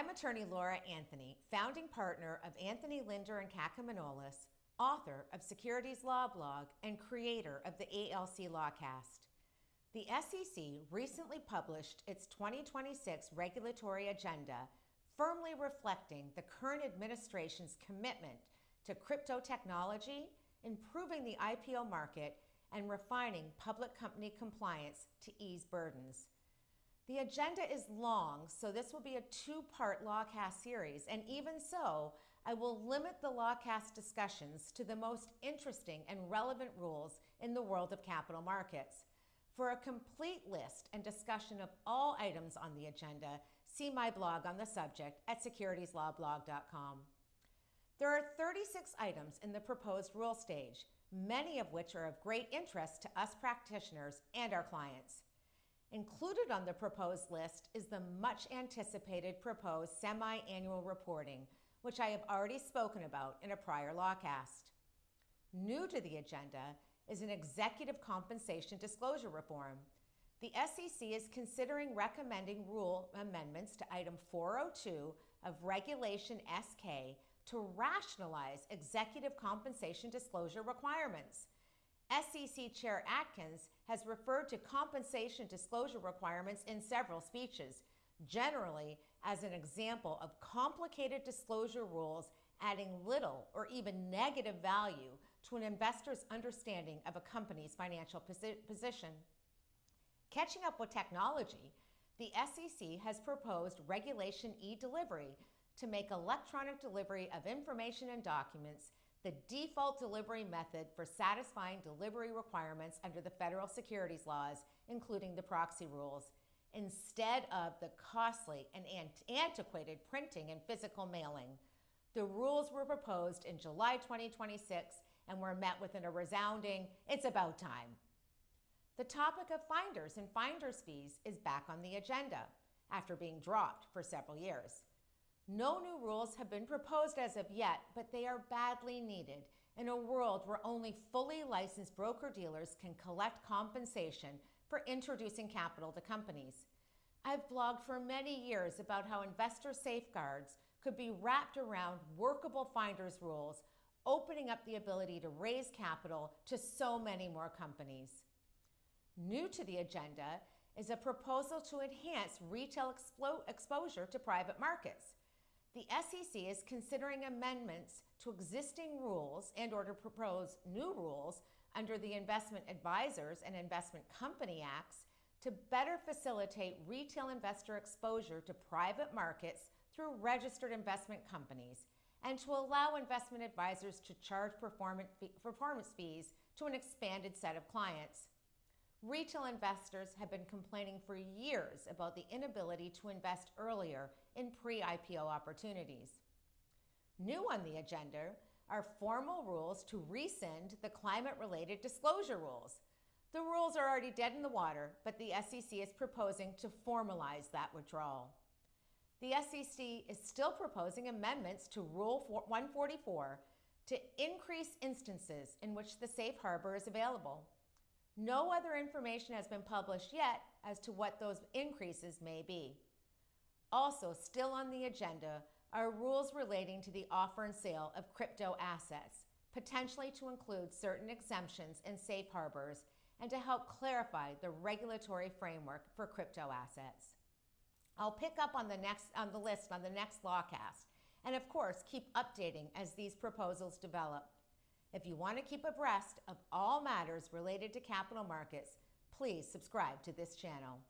I'm attorney Laura Anthony, founding partner of Anthony Linder and Kakamanolis, author of Securities Law Blog, and creator of the ALC Lawcast. The SEC recently published its 2026 regulatory agenda, firmly reflecting the current administration's commitment to crypto technology, improving the IPO market, and refining public company compliance to ease burdens. The agenda is long, so this will be a two-part Lawcast series, and even so, I will limit the Lawcast discussions to the most interesting and relevant rules in the world of capital markets. For a complete list and discussion of all items on the agenda, see my blog on the subject at securitieslawblog.com. There are 36 items in the proposed rule stage, many of which are of great interest to us practitioners and our clients. Included on the proposed list is the much anticipated proposed semi-annual reporting, which I have already spoken about in a prior Lawcast. New to the agenda is an executive compensation disclosure reform. The SEC is considering recommending rule amendments to Item 402 of Regulation SK to rationalize executive compensation disclosure requirements. SEC Chair Atkins has referred to compensation disclosure requirements in several speeches, generally as an example of complicated disclosure rules adding little or even negative value to an investor's understanding of a company's financial position. Catching up with technology, the SEC has proposed Regulation E-Delivery to make electronic delivery of information and documents the default delivery method for satisfying delivery requirements under the federal securities laws, including the proxy rules, instead of the costly and antiquated printing and physical mailing. The rules were proposed in July 2026 and were met with a resounding, "It's about time." The topic of finders and finders fees is back on the agenda after being dropped for several years. No new rules have been proposed as of yet, but they are badly needed in a world where only fully licensed broker-dealers can collect compensation for introducing capital to companies. I've blogged for many years about how investor safeguards could be wrapped around workable finders rules, opening up the ability to raise capital to so many more companies. New to the agenda is a proposal to enhance retail exposure to private markets. The SEC is considering amendments to existing rules and or to propose new rules under the Investment Advisors and Investment Company Acts to better facilitate retail investor exposure to private markets through registered investment companies and to allow investment advisors to charge performance fees to an expanded set of clients. Retail investors have been complaining for years about the inability to invest earlier in pre-IPO opportunities. New on the agenda are formal rules to rescind the climate-related disclosure rules. The rules are already dead in the water, but the SEC is proposing to formalize that withdrawal. The SEC is still proposing amendments to Rule 144 to increase instances in which the safe harbor is available. No other information has been published yet as to what those increases may be. Also, still on the agenda are rules relating to the offer and sale of crypto assets, potentially to include certain exemptions and safe harbors, and to help clarify the regulatory framework for crypto assets. I'll pick up on the list on the next Lawcast, and of course, keep updating as these proposals develop. If you want to keep abreast of all matters related to capital markets, please subscribe to this channel.